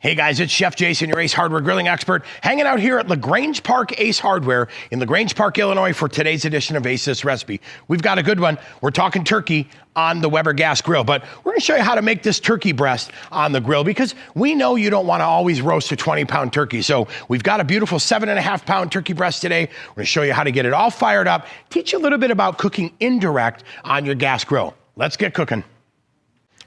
Hey guys, it's Chef Jason, your Ace Hardware grilling expert, hanging out here at LaGrange Park Ace Hardware in LaGrange Park, Illinois for today's edition of Ace This Recipe. We've got a good one. We're talking turkey on the Weber gas grill, but we're gonna show you how to make this turkey breast on the grill because we know you don't wanna always roast a 20-pound turkey. So we've got a beautiful 7.5-pound turkey breast today. We're gonna show you how to get it all fired up, teach you a little bit about cooking indirect on your gas grill. Let's get cooking.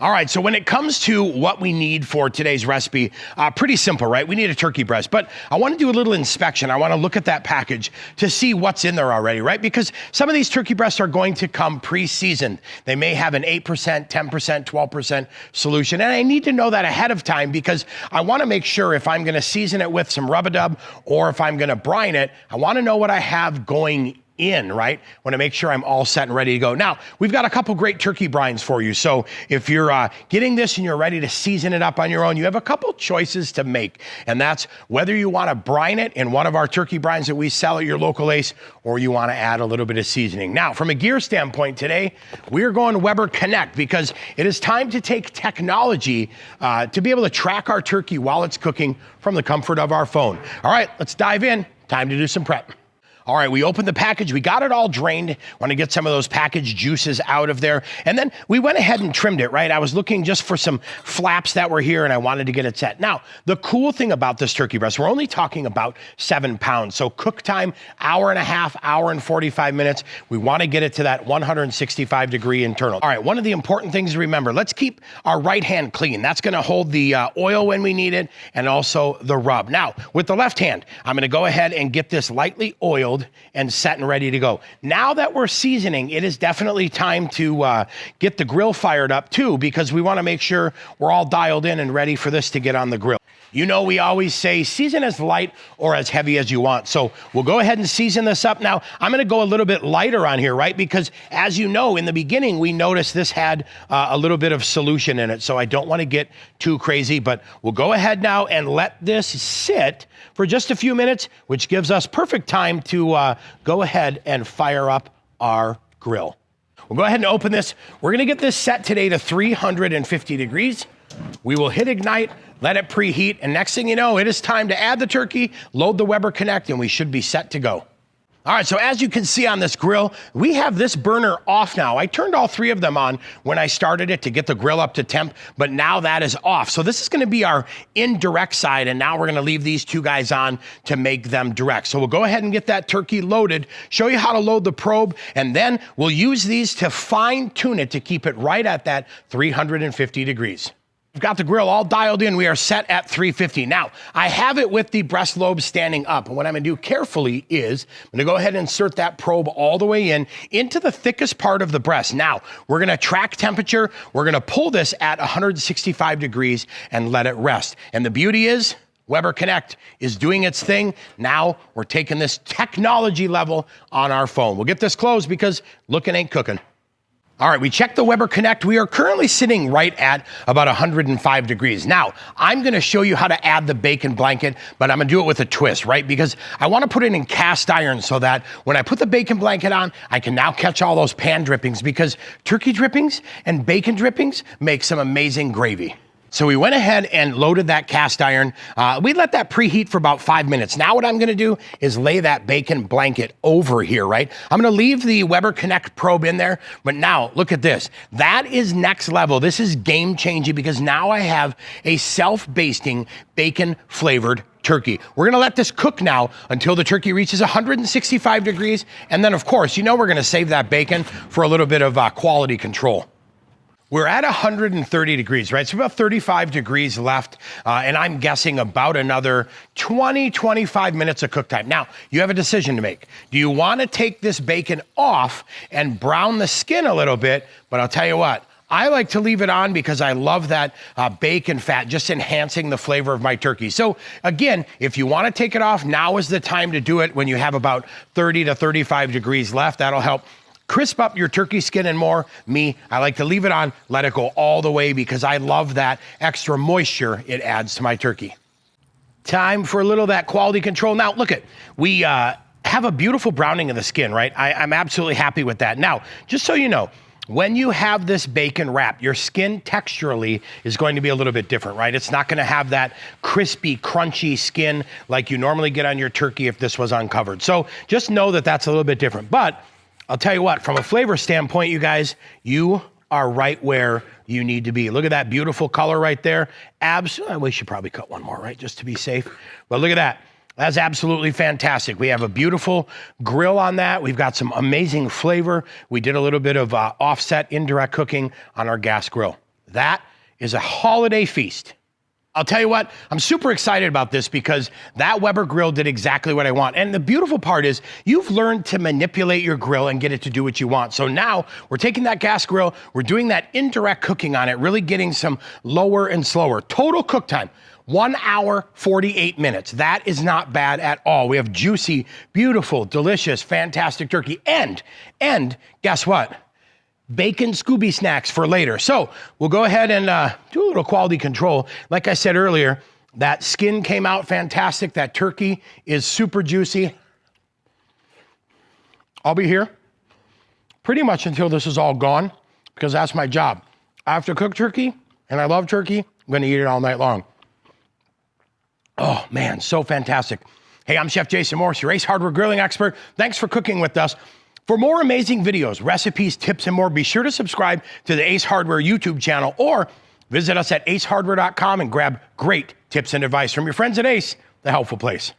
All right, so when it comes to what we need for today's recipe, pretty simple, right? We need a turkey breast, but I want to do a little inspection. I want to look at that package to see what's in there already, right? Because some of these turkey breasts are going to come pre-seasoned. They may have an 8%, 10%, 12% solution, and I need to know that ahead of time because I want to make sure if I'm going to season it with some rub-a-dub or if I'm going to brine it, I want to know what I have going in, right? Want to make sure I'm all set and ready to go. Now, we've got a couple great turkey brines for you. So if you're getting this and you're ready to season it up on your own, you have a couple choices to make. And that's whether you want to brine it in one of our turkey brines that we sell at your local Ace, or you want to add a little bit of seasoning. Now, from a gear standpoint today, we're going Weber Connect because it is time to take technology to be able to track our turkey while it's cooking from the comfort of our phone. All right, let's dive in. Time to do some prep. All right, we opened the package. We got it all drained. Want to get some of those package juices out of there. And then we went ahead and trimmed it, right? I was looking just for some flaps that were here and I wanted to get it set. Now, the cool thing about this turkey breast, we're only talking about 7 pounds. So cook time, hour and a half, hour and 45 minutes. We want to get it to that 165-degree internal. All right, one of the important things to remember, let's keep our right hand clean. That's going to hold the oil when we need it and also the rub. Now, with the left hand, I'm going to go ahead and get this lightly oiled and set and ready to go. Now that we're seasoning, it is definitely time to get the grill fired up too, because we want to make sure we're all dialed in and ready for this to get on the grill. You know, we always say season as light or as heavy as you want. So we'll go ahead and season this up. Now, I'm going to go a little bit lighter on here, right? Because as you know, in the beginning, we noticed this had a little bit of solution in it. So I don't want to get too crazy, but we'll go ahead now and let this sit for just a few minutes, which gives us perfect time to go ahead and fire up our grill. We'll go ahead and open this. We're going to get this set today to 350 degrees. We will hit ignite, let it preheat, and next thing you know, it is time to add the turkey, load the Weber Connect, and we should be set to go. All right, so as you can see on this grill, we have this burner off now. I turned all 3 of them on when I started it to get the grill up to temp, but now that is off. So this is gonna be our indirect side, and now we're gonna leave these 2 guys on to make them direct. So we'll go ahead and get that turkey loaded, show you how to load the probe, and then we'll use these to fine tune it to keep it right at that 350 degrees. We've got the grill all dialed in. We are set at 350. Now, I have it with the breast lobe standing up. And what I'm gonna do carefully is, I'm gonna go ahead and insert that probe all the way in into the thickest part of the breast. Now, we're gonna track temperature. We're gonna pull this at 165 degrees and let it rest. And the beauty is, Weber Connect is doing its thing. Now, we're taking this technology level on our phone. We'll get this closed because looking ain't cooking. All right, we checked the Weber Connect. We are currently sitting right at about 105 degrees. Now, I'm gonna show you how to add the bacon blanket, but I'm gonna do it with a twist, right? Because I wanna put it in cast iron so that when I put the bacon blanket on, I can now catch all those pan drippings because turkey drippings and bacon drippings make some amazing gravy. So we went ahead and loaded that cast iron. We let that preheat for about 5 minutes. Now what I'm gonna do is lay that bacon blanket over here, right? I'm gonna leave the Weber Connect probe in there, but now look at this. That is next level. This is game changing because now I have a self-basting bacon flavored turkey. We're gonna let this cook now until the turkey reaches 165 degrees. And then of course, you know we're gonna save that bacon for a little bit of quality control. We're at 130 degrees, right? So about 35 degrees left, and I'm guessing about another 20, 25 minutes of cook time. Now, you have a decision to make. Do you want to take this bacon off and brown the skin a little bit? But I'll tell you what, I like to leave it on because I love that bacon fat just enhancing the flavor of my turkey. So again, if you want to take it off, now is the time to do it when you have about 30 to 35 degrees left. That'll help crisp up your turkey skin and more. Me, I like to leave it on, let it go all the way because I love that extra moisture it adds to my turkey. Time for a little of that quality control. Now, look we have a beautiful browning of the skin, right? I'm absolutely happy with that. Now, just so you know, when you have this bacon wrap, your skin texturally is going to be a little bit different, right? It's not gonna have that crispy, crunchy skin like you normally get on your turkey if this was uncovered. So just know that that's a little bit different. But I'll tell you what, from a flavor standpoint, you guys, you are right where you need to be. Look at that beautiful color right there. We should probably cut one more, right? Just to be safe. But look at that. That's absolutely fantastic. We have a beautiful grill on that. We've got some amazing flavor. We did a little bit of offset indirect cooking on our gas grill. That is a holiday feast. I'll tell you what, I'm super excited about this because that Weber grill did exactly what I want. And the beautiful part is you've learned to manipulate your grill and get it to do what you want. So now we're taking that gas grill, we're doing that indirect cooking on it, really getting some lower and slower. Total cook time, 1 hour, 48 minutes. That is not bad at all. We have juicy, beautiful, delicious, fantastic turkey. And guess what? Bacon Scooby snacks for later. So we'll go ahead and do a little quality control. Like I said earlier, that skin came out fantastic. That turkey is super juicy. I'll be here pretty much until this is all gone because that's my job. I have to cook turkey and I love turkey. I'm gonna eat it all night long. Oh man, so fantastic. Hey, I'm Chef Jason Morse, your Ace Hardware grilling expert. Thanks for cooking with us. For more amazing videos, recipes, tips, and more, be sure to subscribe to the Ace Hardware YouTube channel or visit us at acehardware.com and grab great tips and advice from your friends at Ace, the helpful place.